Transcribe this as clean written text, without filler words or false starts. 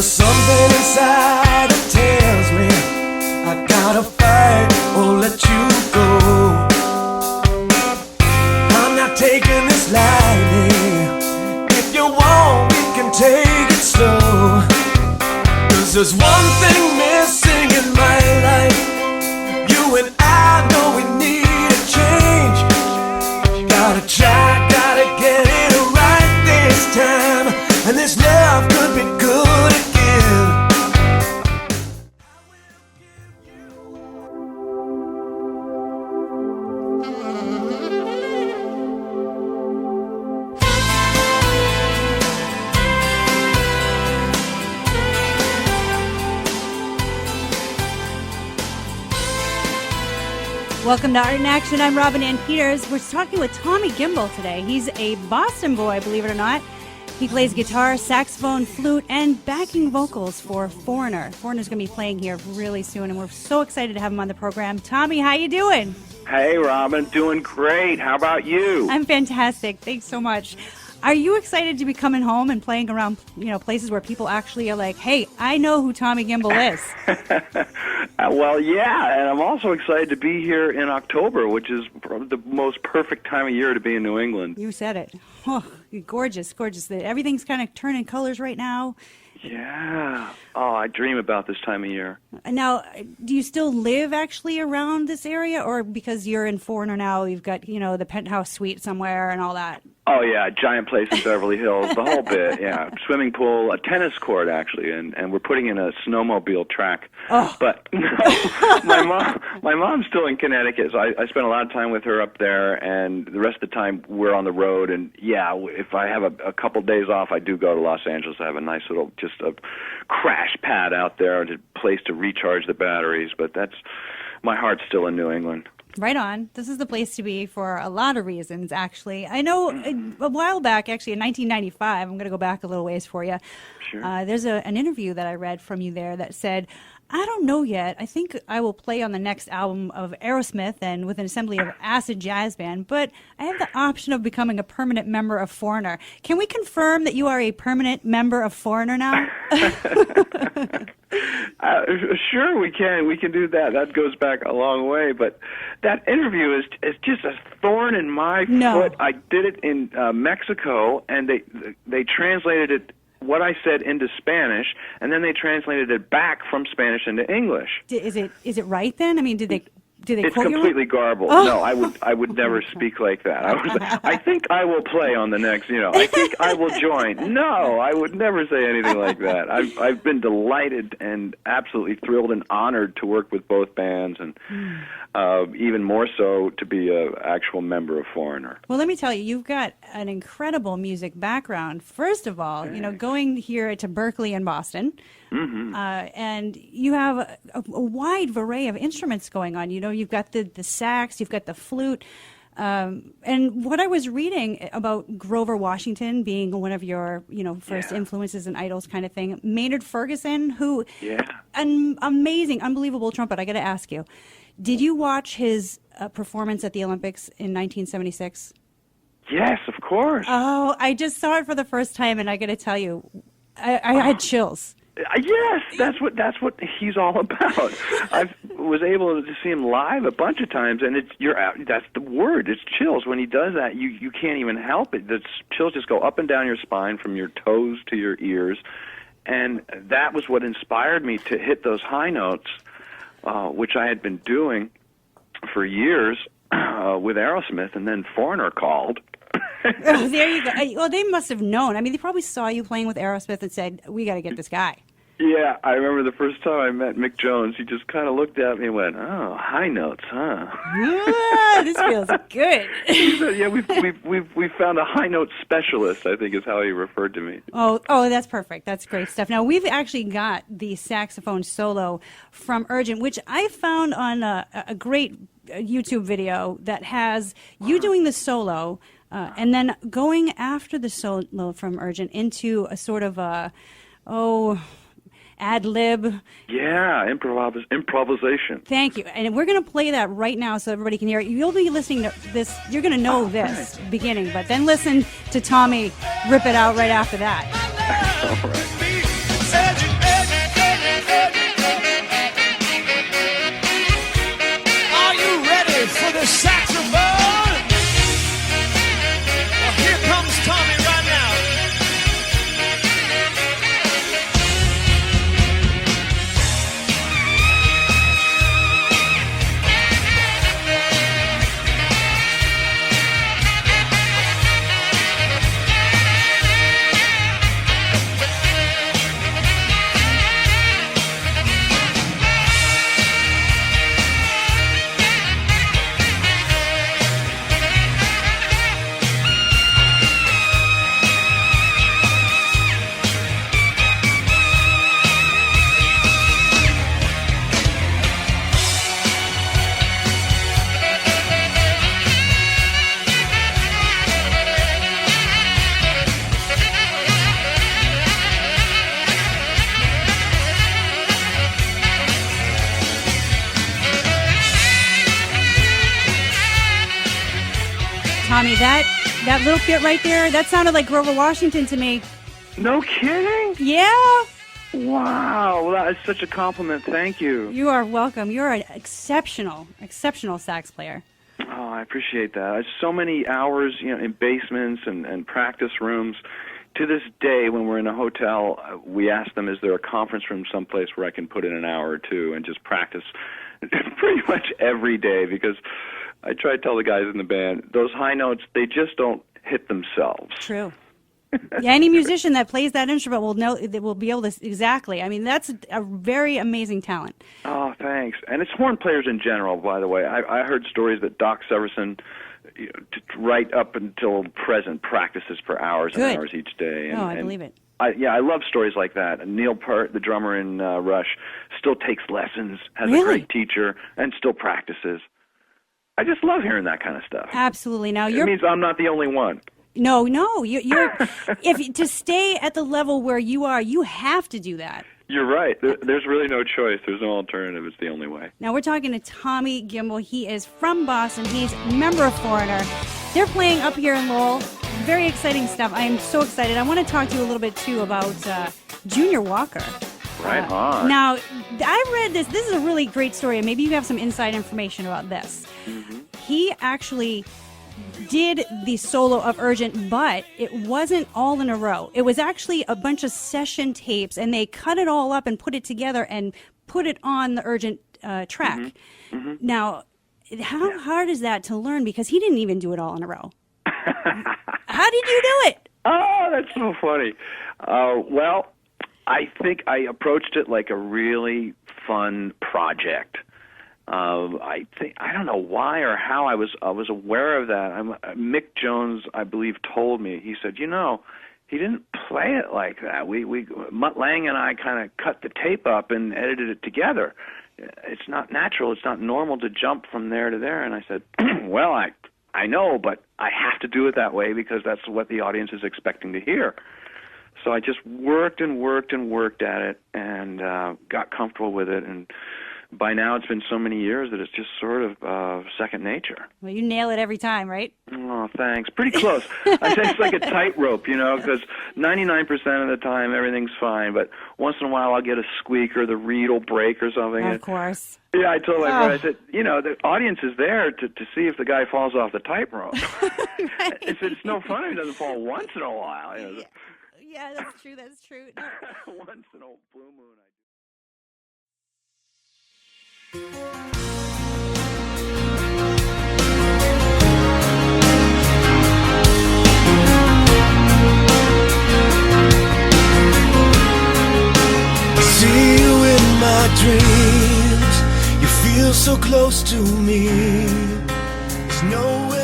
There's something inside that tells me I gotta fight or let you go. I'm not taking this lightly. If you want, we can take it slow. 'Cause there's one thing missing in my life. You and I know we need a change. Gotta try, gotta get it right this time. And this love could be good again. Welcome to Art in Action. I'm Robin Ann Peters. We're talking with Tommy Gimbel today. He's a Boston boy, believe it or not. He plays guitar, saxophone, flute, and backing vocals for Foreigner. Foreigner's going to be playing here really soon, and we're so excited to have him on the program. Tommy, how you doing? Hey, Robin. Doing great. How about you? I'm fantastic. Thanks so much. Are you excited to be coming home and playing around, places where people actually are like, hey, I know who Tommy Gimbel is? Well, yeah, and I'm also excited to be here in October, which is the most perfect time of year to be in New England. You said it. Oh, gorgeous, gorgeous. Everything's kind of turning colors right now. Yeah. Oh, I dream about this time of year. Now, do you still live actually around this area, or because you're in Foreigner now, you've got, the penthouse suite somewhere and all that? Oh, yeah, giant place in Beverly Hills, the whole bit, yeah. Swimming pool, a tennis court, actually, and we're putting in a snowmobile track. Oh. But no, my mom's still in Connecticut, so I spend a lot of time with her up there, and the rest of the time we're on the road. And, yeah, if I have a couple days off, I do go to Los Angeles. I have a nice little, just a crash pad out there, a place to recharge the batteries. But my heart's still in New England. Right on. This is the place to be for a lot of reasons, actually. I know a while back, actually in 1995, I'm going to go back a little ways for you. Sure. There's an interview that I read from you there that said, I don't know yet. I think I will play on the next album of Aerosmith and with an assembly of acid jazz band, but I have the option of becoming a permanent member of Foreigner. Can we confirm that you are a permanent member of Foreigner now? Sure, we can. We can do that. That goes back a long way. But that interview is just a thorn in my foot. I did it in Mexico, and they translated it, what I said, into Spanish, and then they translated it back from Spanish into English. Is it right then? I mean, did they It's quote completely garbled. Oh. No, I would never speak like that. I think I will play on the next, I think I will join. No, I would never say anything like that. I've been delighted and absolutely thrilled and honored to work with both bands, and even more so to be an actual member of Foreigner. Well, let me tell you, you've got an incredible music background. First of all, going here to Berkeley and Boston, and you have a wide array of instruments going on. You've got the sax, you've got the flute. And what I was reading about Grover Washington being one of your, first influences and idols kind of thing, Maynard Ferguson, who, an amazing, unbelievable trumpet. I got to ask you, did you watch his performance at the Olympics in 1976? Yes, of course. Oh, I just saw it for the first time, and I got to tell you, I had chills. Yes, that's what he's all about. I was able to see him live a bunch of times, and that's the word. It's chills. When he does that, you can't even help it. The chills just go up and down your spine from your toes to your ears, and that was what inspired me to hit those high notes, which I had been doing for years with Aerosmith, and then Foreigner called. Oh, there you go. Well, they must have known. I mean, they probably saw you playing with Aerosmith and said, we got to get this guy. Yeah, I remember the first time I met Mick Jones, he just kind of looked at me and went, oh, high notes, huh? This feels good. He said, yeah, we've found a high note specialist, I think is how he referred to me. Oh, that's perfect. That's great stuff. Now, we've actually got the saxophone solo from Urgent, which I found on a great YouTube video that has you doing the solo, and then going after the solo from Urgent into a sort of ad-lib. Yeah, improvisation. Thank you. And we're going to play that right now so everybody can hear it. You'll be listening to this. You're going to know this beginning, but then listen to Tommy rip it out right after that. All right. Tommy, that little bit right there, that sounded like Grover Washington to me. No kidding? Yeah. Wow, well, that is such a compliment. Thank you. You are welcome. You're an exceptional sax player. Oh, I appreciate that. So many hours, in basements and practice rooms. To this day, when we're in a hotel, we ask them, is there a conference room someplace where I can put in an hour or two and just practice pretty much every day? Because I try to tell the guys in the band, those high notes, they just don't hit themselves. True. Yeah, any musician that plays that instrument will know, they will be able to, exactly. I mean, that's a very amazing talent. Oh, thanks. And it's horn players in general, by the way. I heard stories that Doc Severson, right up until present, practices for hours and hours each day. And, I believe it. I love stories like that. And Neil Peart, the drummer in Rush, still takes lessons, has a Really? great teacher, and still practices. I just love hearing that kind of stuff. Absolutely. Now It means I'm not the only one. No, you're if to stay at the level where you are, you have to do that. You're right. There's really no choice. There's no alternative. It's the only way. Now we're talking to Tommy Gimbel. He is from Boston. He's a member of Foreigner. They're playing up here in Lowell. Very exciting stuff. I am so excited. I want to talk to you a little bit too about Junior Walker. Right on. Now, I read this. This is a really great story, and maybe you have some inside information about this. Mm-hmm. He actually did the solo of Urgent, but it wasn't all in a row. It was actually a bunch of session tapes, and they cut it all up and put it together and put it on the Urgent track. Mm-hmm. Mm-hmm. Now, how hard is that to learn? Because he didn't even do it all in a row. How did you do it? Oh, that's so funny. Well, I think I approached it like a really fun project. I don't know why or how I was aware of that. Mick Jones, I believe, told me. He said, he didn't play it like that. Mutt Lange and I kind of cut the tape up and edited it together. It's not natural. It's not normal to jump from there to there. And I said, well, I know, but I have to do it that way because that's what the audience is expecting to hear. So I just worked and worked and worked at it and got comfortable with it. And by now it's been so many years that it's just sort of second nature. Well, you nail it every time, right? Oh, thanks. Pretty close. I say it's like a tightrope, because 99% of the time everything's fine, but once in a while I'll get a squeak or the reed will break or something. Of course. Yeah, I told my friend, I said, the audience is there to see if the guy falls off the tightrope. Right. I said, it's no fun if he doesn't fall once in a while. Yeah, that's true. That's true. No. Once in a blue moon, I do. See you in my dreams. You feel so close to me. There's nowhere